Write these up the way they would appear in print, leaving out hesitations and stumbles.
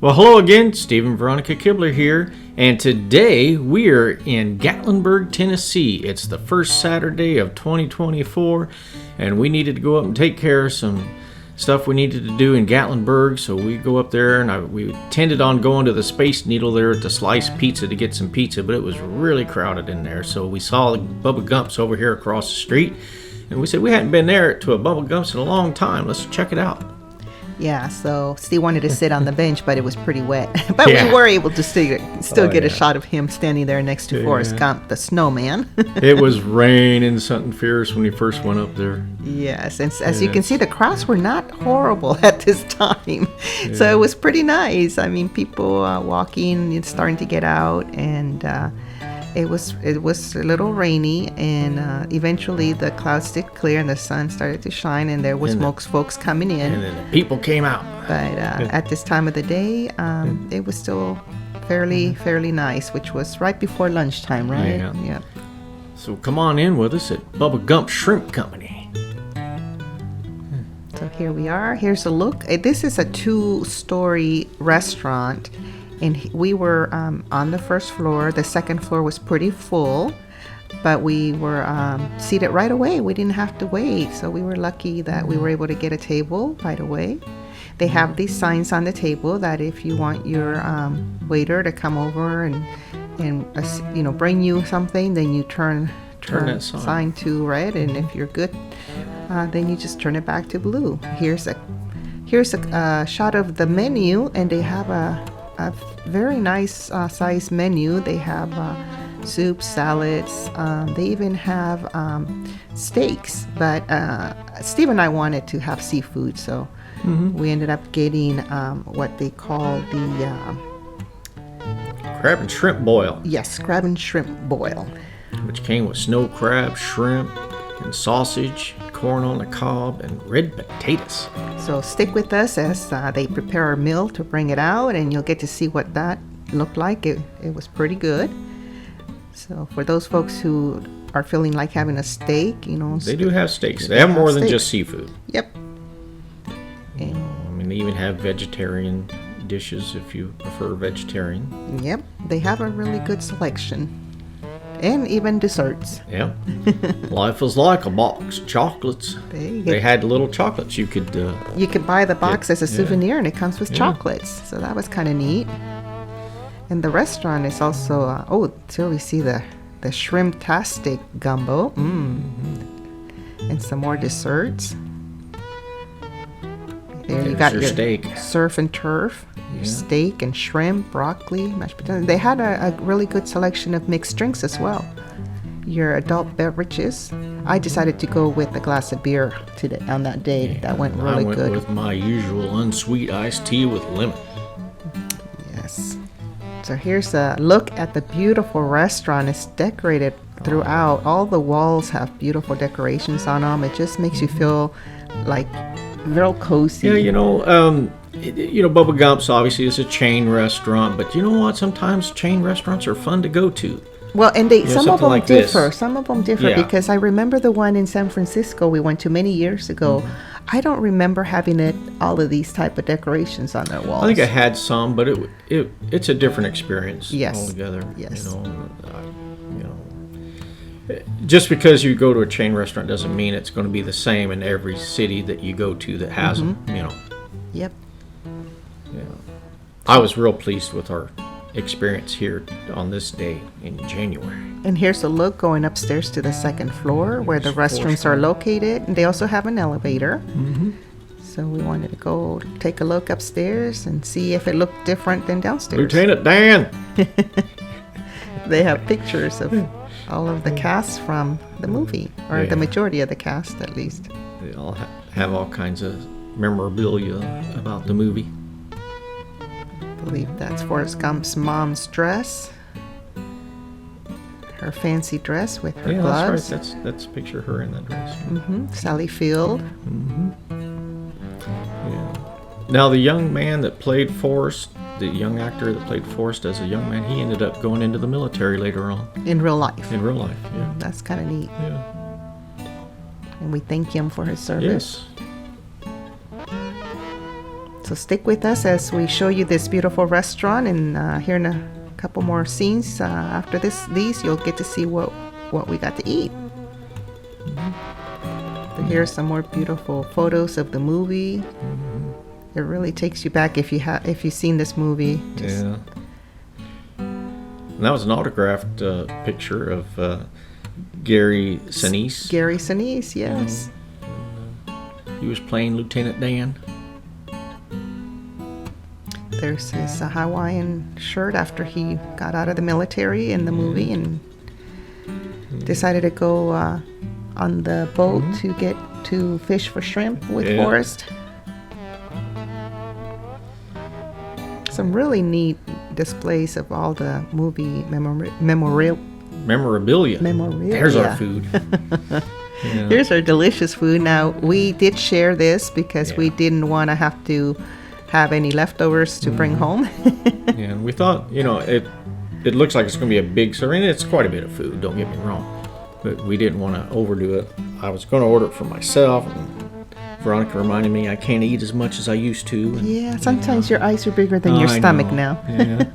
Well, hello again, Steve and Veronica Kibler here, and today we're in Gatlinburg, Tennessee. It's the first Saturday of 2024, and we needed to go up and take care of some stuff we needed to do in Gatlinburg, so we go up there, and we intended on going to the Space Needle there at the Slice Pizza to get some pizza, but it was really crowded in there, so we saw the Bubba Gumps over here across the street, and we said we hadn't been there to a Bubba Gumps in a long time. Let's check it out. Yeah, so Steve wanted to sit on the bench, but it was pretty wet. But we were able to still get a shot of him standing there next to Forrest Gump, the snowman. It was raining something fierce when he first went up there. Yes, and as you can see, the crowds were not horrible at this time. So it was pretty nice. I mean, people walking, it's starting to get out, and it was a little rainy, and eventually the clouds did clear and the sun started to shine, and there was most folks coming in. And then the people came out. But at this time of the day, it was still fairly nice, which was right before lunchtime, right? Yeah. So come on in with us at Bubba Gump Shrimp Company. So here we are. Here's a look. This is a 2-story restaurant. And we were on the first floor. The second floor was pretty full, but we were seated right away. We didn't have to wait, so we were lucky that we were able to get a table right away. They have these signs on the table that if you want your waiter to come over and bring you something, then you turn that sign to red, and if you're good, then you just turn it back to blue. Here's a shot of the menu, and they have a very nice size menu. They have soups, salads. They even have steaks. But Steve and I wanted to have seafood, so we ended up getting what they call the crab and shrimp boil. Yes, crab and shrimp boil, which came with snow crab, shrimp, and sausage, corn on the cob, and red potatoes. So stick with us as they prepare our meal to bring it out, and you'll get to see what that looked like. It was pretty good. So for those folks who are feeling like having a steak, they do have steaks. They have more than just seafood. Yep. They even have vegetarian dishes if you prefer vegetarian. Yep. They have a really good selection. And even desserts. Yeah. Life was like a box of chocolates. They had little chocolates you could buy the box as a souvenir, and it comes with chocolates. So that was kind of neat. And the restaurant is also here we see the shrimp-tastic gumbo. And some more desserts. There you got your steak, surf and turf. Steak and shrimp, broccoli, mashed potatoes. They had a really good selection of mixed drinks as well. Your adult beverages. I decided to go with a glass of beer today on that day. That went really good. I went with my usual unsweet iced tea with lemon. Yes. So here's a look at the beautiful restaurant. It's decorated throughout. All the walls have beautiful decorations on them. It just makes you feel like real cozy. Yeah, Bubba Gump's obviously is a chain restaurant, but you know what? Sometimes chain restaurants are fun to go to. Well, and some of them like differ. This. Some of them differ because I remember the one in San Francisco we went to many years ago. I don't remember having all of these type of decorations on their walls. I think I had some, but it's a different experience altogether. Yes. Just because you go to a chain restaurant doesn't mean it's going to be the same in every city that you go to that has them. Yep. Yeah. I was real pleased with our experience here on this day in January. And here's a look going upstairs to the second floor where the restrooms are located. And they also have an elevator. So we wanted to go take a look upstairs and see if it looked different than downstairs. Lieutenant Dan! They have pictures of all of the cast from the movie, or the majority of the cast at least. They all have all kinds of memorabilia about the movie. I believe that's Forrest Gump's mom's dress. Her fancy dress with her gloves. That's right. That's a picture of her in that dress. Sally Field. Yeah. Now the young man that played Forrest, the young actor that played Forrest as a young man, he ended up going into the military later on. In real life. Yeah. That's kind of neat. Yeah. And we thank him for his service. Yes. So stick with us as we show you this beautiful restaurant, and here in a couple more scenes after these you'll get to see what we got to eat. But here's some more beautiful photos of the movie. It really takes you back if you've seen this movie. Yeah. And that was an autographed picture of Gary Sinise. Gary Sinise, yes. He was playing Lieutenant Dan. There's his Hawaiian shirt after he got out of the military in the movie and decided to go on the boat to get to fish for shrimp with Forrest. Some really neat displays of all the movie memorabilia. There's our food. Here's our delicious food. Now, we did share this because we didn't want to have to have any leftovers to bring home. And we thought, it looks like it's going to be a big serving. It's quite a bit of food, don't get me wrong. But we didn't want to overdo it. I was going to order it for myself, and Veronica reminded me I can't eat as much as I used to. And, sometimes your eyes are bigger than your stomach now. Yeah.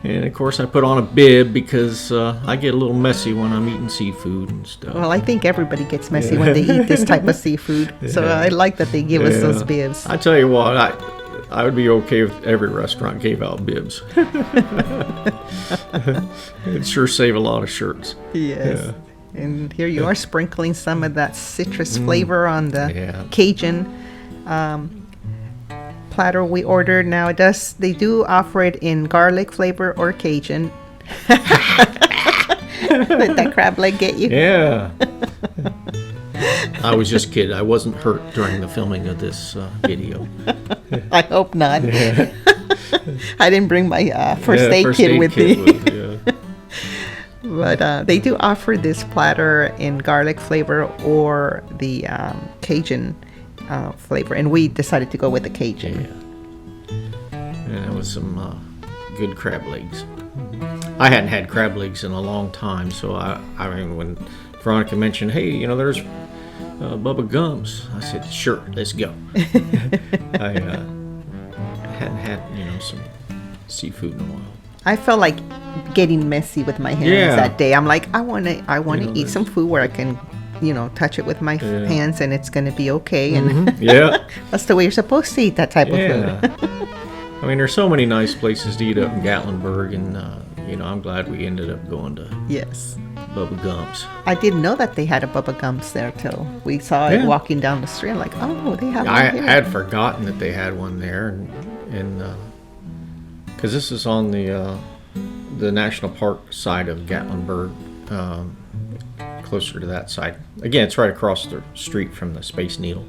And of course I put on a bib because I get a little messy when I'm eating seafood and stuff. Well, I think everybody gets messy when they eat this type of seafood. So I like that they give us those bibs. I tell you what, I would be okay if every restaurant gave out bibs. It'd sure save a lot of shirts. Yes. Yeah. And here you are sprinkling some of that citrus flavor on the Cajun platter we ordered. Now they do offer it in garlic flavor or Cajun. Let that crab leg get you? Yeah. I was just kidding. I wasn't hurt during the filming of this video. I hope not. Yeah. I didn't bring my first aid kit with me. But they do offer this platter in garlic flavor or the Cajun flavor, and we decided to go with the Cajun. And it was some good crab legs. I hadn't had crab legs in a long time, so I mean, when Veronica mentioned, hey, there's Bubba Gump's, I said, sure, let's go. I hadn't had some seafood in a while. I felt like getting messy with my hands that day. I'm like, I want to eat some food where I can touch it with my hands and it's going to be okay. And that's the way you're supposed to eat that type of food. I mean, there's so many nice places to eat up in Gatlinburg, and I'm glad we ended up going to Bubba Gump's. I didn't know that they had a Bubba Gump's there till we saw it walking down the street. I'm like, oh, they have one here. I had forgotten that they had one there, and because this is on the national park side of Gatlinburg, closer to that side. Again, it's right across the street from the Space Needle.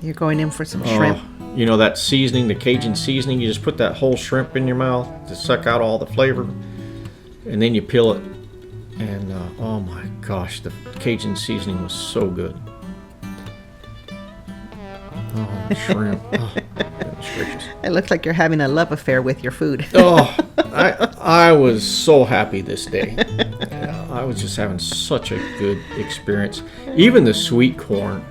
You're going in for some shrimp. That seasoning, the Cajun seasoning, you just put that whole shrimp in your mouth to suck out all the flavor, and then you peel it, and oh my gosh, the Cajun seasoning was so good. Oh, the shrimp. Oh, goodness gracious. It looks like you're having a love affair with your food. I was so happy this day. I was just having such a good experience. Even the sweet corn,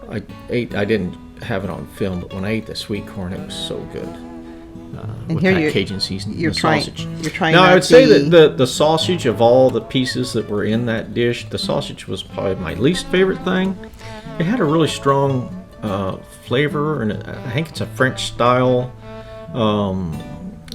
I didn't have it on film, but when I ate the sweet corn, it was so good. And with here that Cajun seasoning, you're trying, sausage. You're trying. Now I would say that the sausage, of all the pieces that were in that dish, the sausage was probably my least favorite thing. It had a really strong flavor, and I think it's a French style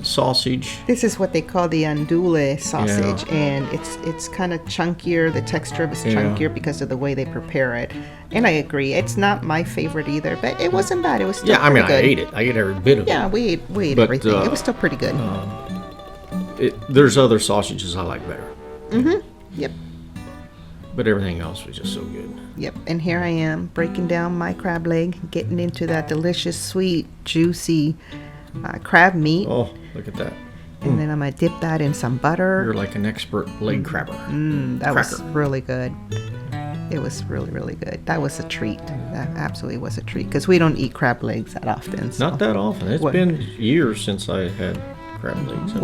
sausage. This is what they call the andouille sausage, and it's kind of chunkier. The texture of it's chunkier because of the way they prepare it. And I agree, it's not my favorite either, but it wasn't bad. It was still pretty good. I ate it. I ate every bit of it. Yeah, we ate everything. It was still pretty good. There's other sausages I like better. Mm-hmm. Yep. But everything else was just so good. Yep. And here I am breaking down my crab leg, getting into that delicious, sweet, juicy crab meat. Oh, look at that. And then I'm going to dip that in some butter. You're like an expert leg crabber. That was really good. It was really, really good. That was a treat. That absolutely was a treat. Because we don't eat crab legs that often. So. Not that often. It's been years since I had crab legs.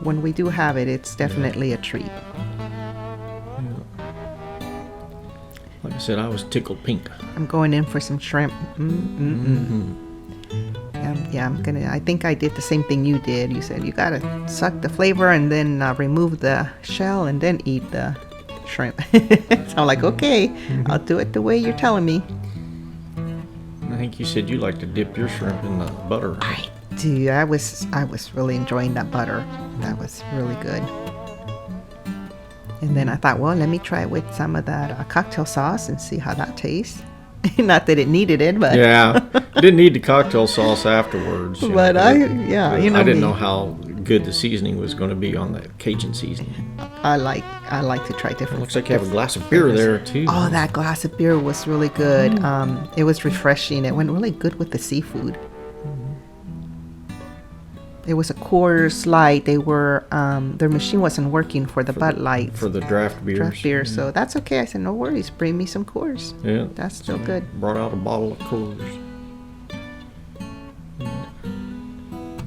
When we do have it, it's definitely a treat. Like I said I was tickled pink. I'm going in for some shrimp. I think I did the same thing you did. You said you gotta suck the flavor and then remove the shell and then eat the shrimp. So I'm like, okay, I'll do it the way you're telling me. I think you said you like to dip your shrimp in the butter. I do. I was really enjoying that butter. That was really good. And then I thought, well, let me try it with some of that cocktail sauce and see how that tastes. Not that it needed it, but yeah, didn't need the cocktail sauce afterwards. But I didn't know how good the seasoning was going to be on the Cajun seasoning. I like to try different. It looks like you have a glass of beer there too. Oh, that glass of beer was really good. It was refreshing. It went really good with the seafood. It was a Coors Light. They were their machine wasn't working for the Bud Light for the draft beers. So that's okay. I said no worries. Bring me some Coors. Yeah, that's still good. Brought out a bottle of Coors. There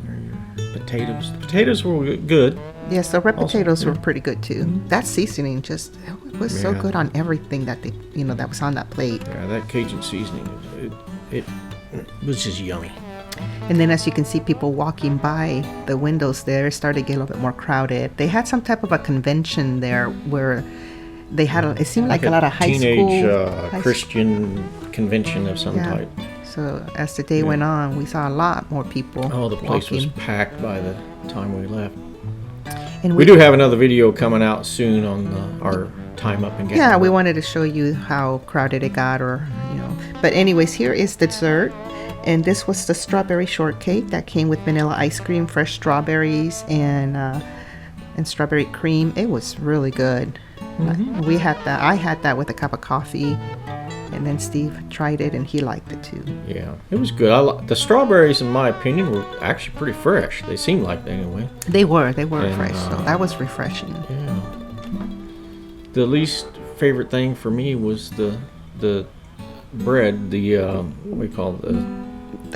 are your potatoes. The potatoes were good. Yes, the red potatoes were pretty good too. That seasoning just was so good on everything that that was on that plate. Yeah, that Cajun seasoning, it was just yummy. And then as you can see, people walking by the windows there started to get a little bit more crowded. They had some type of a convention there where they had, it seemed like a lot of high school. Christian convention of some type. So as the day went on, we saw a lot more people. Oh, the place was packed by the time we left. And we do have another video coming out soon on our time up in Gatlinburg. Yeah, we wanted to show you how crowded it got, But anyways, here is the dessert. And this was the strawberry shortcake that came with vanilla ice cream, fresh strawberries, and strawberry cream. It was really good. We had that. I had that with a cup of coffee, and then Steve tried it, and he liked it too. Yeah, it was good. The strawberries, in my opinion, were actually pretty fresh. They seemed like that anyway. They were fresh, so that was refreshing. Yeah. The least favorite thing for me was the bread. What we call the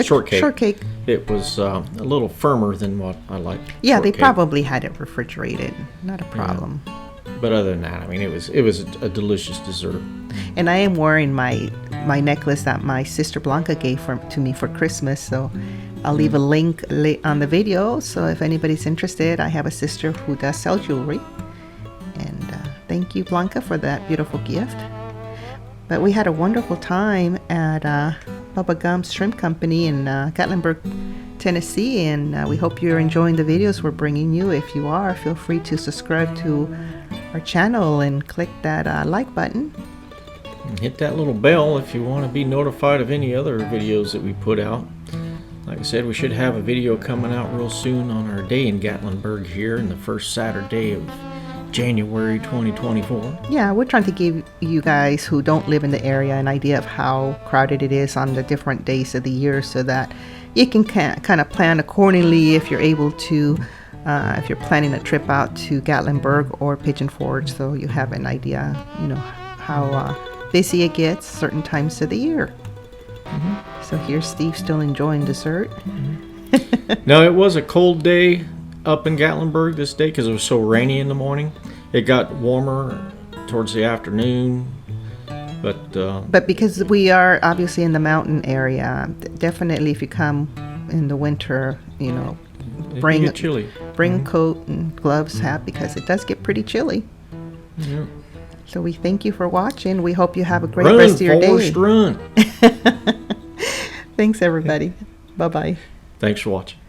shortcake. It was a little firmer than what I like. Yeah, shortcake. They probably had it refrigerated. Not a problem. Yeah. But other than that, I mean, it was a delicious dessert. And I am wearing my necklace that my sister Blanca gave to me for Christmas. So I'll leave a link on the video. So if anybody's interested, I have a sister who does sell jewelry. And thank you, Blanca, for that beautiful gift. But we had a wonderful time at Bubba Gump's Shrimp Company in Gatlinburg, Tennessee, and we hope you're enjoying the videos we're bringing you. If you are, feel free to subscribe to our channel and click that like button. And hit that little bell if you want to be notified of any other videos that we put out. Like I said, we should have a video coming out real soon on our day in Gatlinburg here in the first Saturday of January 2024. Yeah, we're trying to give you guys who don't live in the area an idea of how crowded it is on the different days of the year, so that you can kind of plan accordingly if you're able to, if you're planning a trip out to Gatlinburg or Pigeon Forge, so you have an idea, how busy it gets certain times of the year. So here's Steve still enjoying dessert. Now, it was a cold day up in Gatlinburg this day because it was so rainy in the morning. It got warmer towards the afternoon, but because we are obviously in the mountain area, definitely if you come in the winter, bring a coat and gloves, hat, because it does get pretty chilly. Yeah. So we thank you for watching. We hope you have a great rest of your day. Run. Thanks, everybody. Bye-bye. Thanks for watching.